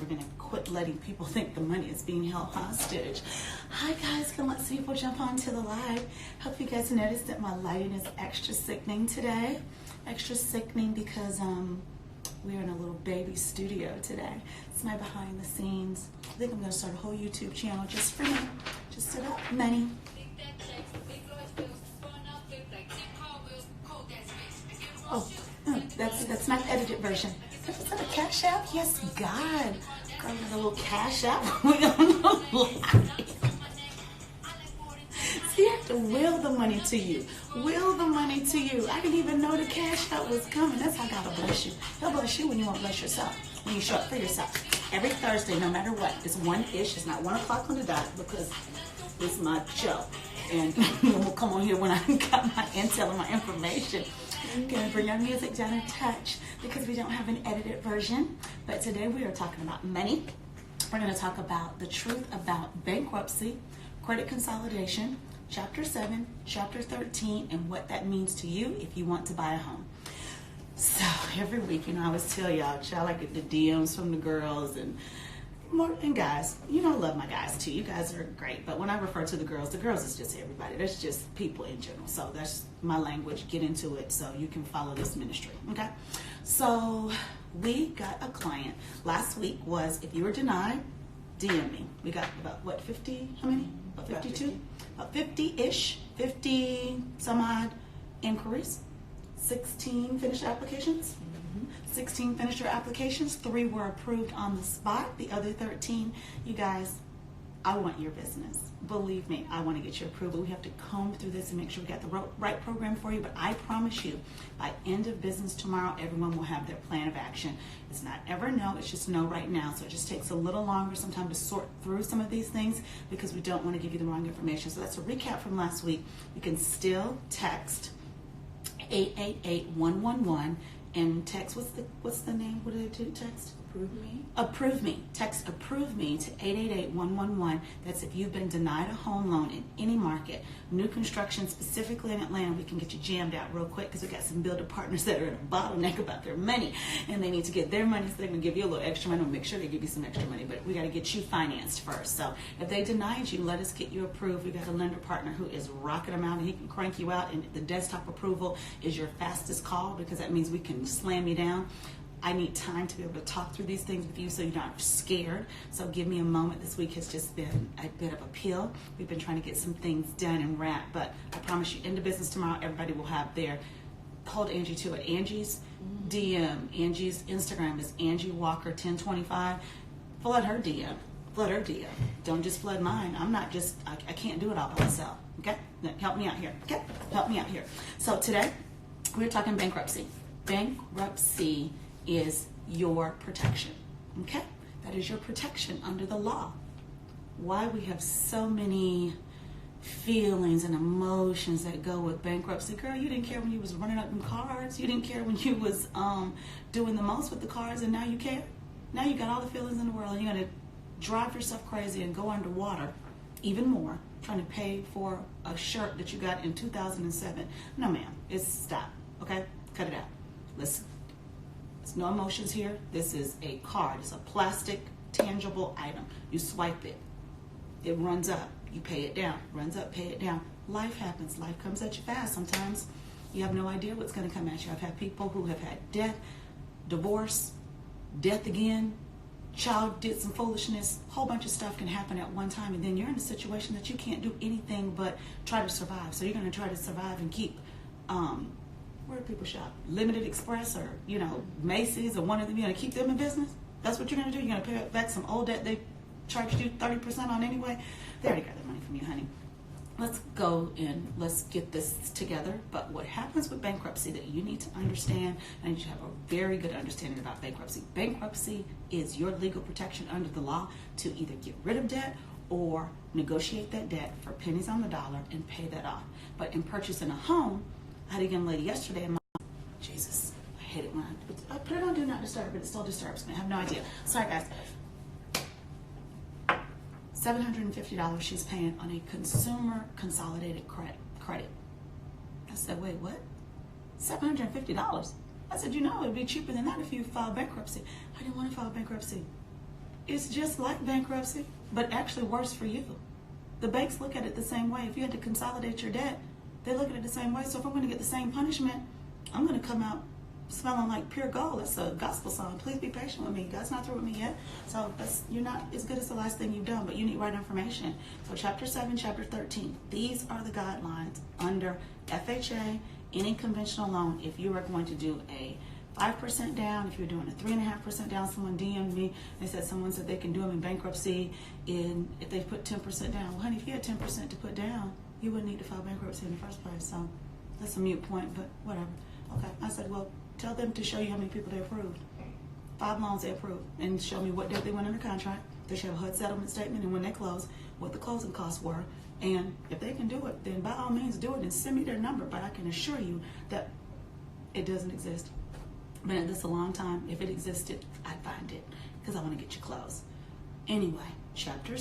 We're going to quit letting people think the money is being held hostage. Hi guys, can lots of people jump onto the live? Hope you guys noticed that my lighting is extra sickening today. Extra sickening because we're in a little baby studio today. It's my behind the scenes. I think I'm going to start a whole YouTube channel just for me. Just about money. Oh, that's not the edited version. Is that a cash app? Yes, God. Girl, there's a little cash app. We don't know. See, you have to will the money to you. Will the money to you. I didn't even know the cash app was coming. That's how God will bless you. He'll bless you when you won't bless yourself. When you show up for yourself. Every Thursday, no matter what. It's 1-ish. It's not 1 o'clock on the dot because it's my show. And we'll come on here when I got my intel and my information. I'm going to bring our music down a touch because we don't have an edited version. But today we are talking about money. We're going to talk about the truth about bankruptcy, credit consolidation, Chapter 7, Chapter 13, and what that means to you if you want to buy a home. So every week, I always tell y'all, I get the DMs from the girls and guys. I love my guys too. You guys are great. But when I refer to the girls is just everybody. That's just people in general. So that's my language. Get into it so you can follow this ministry. Okay? So we got a client. Last week was, if you were denied, DM me. We got about, 50? How many? About 52? About 50-ish. 50 some odd inquiries. 16 finished applications. 16 finished your applications. 3 were approved on the spot. The other 13, you guys, I want your business. Believe me, I want to get your approval. We have to comb through this and make sure we got the right program for you. But I promise you, by end of business tomorrow, everyone will have their plan of action. It's not ever no, it's just no right now. So it just takes a little longer sometimes to sort through some of these things because we don't want to give you the wrong information. So that's a recap from last week. You can still text 888-111 and text, what's the name? What did I do? Text? Approve me. Approve me. Text approve me to 888-111. That's if you've been denied a home loan in any market. New construction, specifically in Atlanta, we can get you jammed out real quick because we got some builder partners that are in a bottleneck about their money and they need to get their money, so they're going to give you a little extra money. We'll make sure they give you some extra money, but we got to get you financed first. So if they denied you, let us get you approved. We got a lender partner who is rocking them out and he can crank you out, and the desktop approval is your fastest call because that means we can slam you down. I need time to be able to talk through these things with you so you're not scared. So give me a moment. This week has just been a bit of a pill. We've been trying to get some things done and wrapped, but I promise you, into business tomorrow, everybody will have their, hold Angie to it. Angie's DM, Angie's Instagram is Angie Walker 1025. Flood her DM. Flood her DM. Don't just flood mine. I'm not just, I can't do it all by myself. Okay? Now, help me out here. Okay? Help me out here. So today, we're talking bankruptcy. Bankruptcy is your protection. Okay? That is your protection under the law. Why we have so many feelings and emotions that go with bankruptcy. Girl, you didn't care when you was running up them cards. You didn't care when you was doing the most with the cards, and now you care? Now you got all the feelings in the world, and you're going to drive yourself crazy and go underwater even more trying to pay for a shirt that you got in 2007. No, ma'am. Stop. Okay? Cut it out. Listen. There's no emotions here. This is a card. It's a plastic, tangible item. You swipe it. It runs up. You pay it down. Runs up, pay it down. Life happens. Life comes at you fast. Sometimes you have no idea what's going to come at you. I've had people who have had death, divorce, death again, child did some foolishness. A whole bunch of stuff can happen at one time, and then you're in a situation that you can't do anything but try to survive. So you're going to try to survive and keep where do people shop? Limited Express or, Macy's or one of them. You're going to keep them in business? That's what you're going to do? You're going to pay back some old debt they charged you 30% on anyway? They already got their money from you, honey. Let's go and let's get this together. But what happens with bankruptcy that you need to understand, I need you to have a very good understanding about bankruptcy. Bankruptcy is your legal protection under the law to either get rid of debt or negotiate that debt for pennies on the dollar and pay that off. But in purchasing a home, I had a young lady yesterday in my, Jesus, I hate it when I put it on Do Not Disturb, but it still disturbs me. I have no idea. Sorry, guys. $750 she's paying on a consumer consolidated credit. I said, wait, what? $750? I said, it'd be cheaper than that if you filed bankruptcy. I didn't want to file bankruptcy. It's just like bankruptcy, but actually worse for you. The banks look at it the same way. If you had to consolidate your debt, they look at it the same way. So if I'm going to get the same punishment, I'm going to come out smelling like pure gold. That's a gospel song. Please be patient with me. God's not through with me yet. So you're not as good as the last thing you've done, but you need right information. So chapter 7, chapter 13, these are the guidelines under FHA, any conventional loan. If you are going to do a 5% down, if you're doing a 3.5% down, someone DM'd me. They said someone said they can do them in bankruptcy if they put 10% down. Well, honey, if you had 10% to put down, you wouldn't need to file bankruptcy in the first place. So that's a moot point, but whatever. Okay, I said, well, tell them to show you how many people they approved. 5 loans they approved, and show me what date they went under contract. They should have a HUD settlement statement, and when they close, what the closing costs were. And if they can do it, then by all means do it and send me their number. But I can assure you that it doesn't exist. Been at this a long time. If it existed, I'd find it because I want to get you closed. Anyway, chapter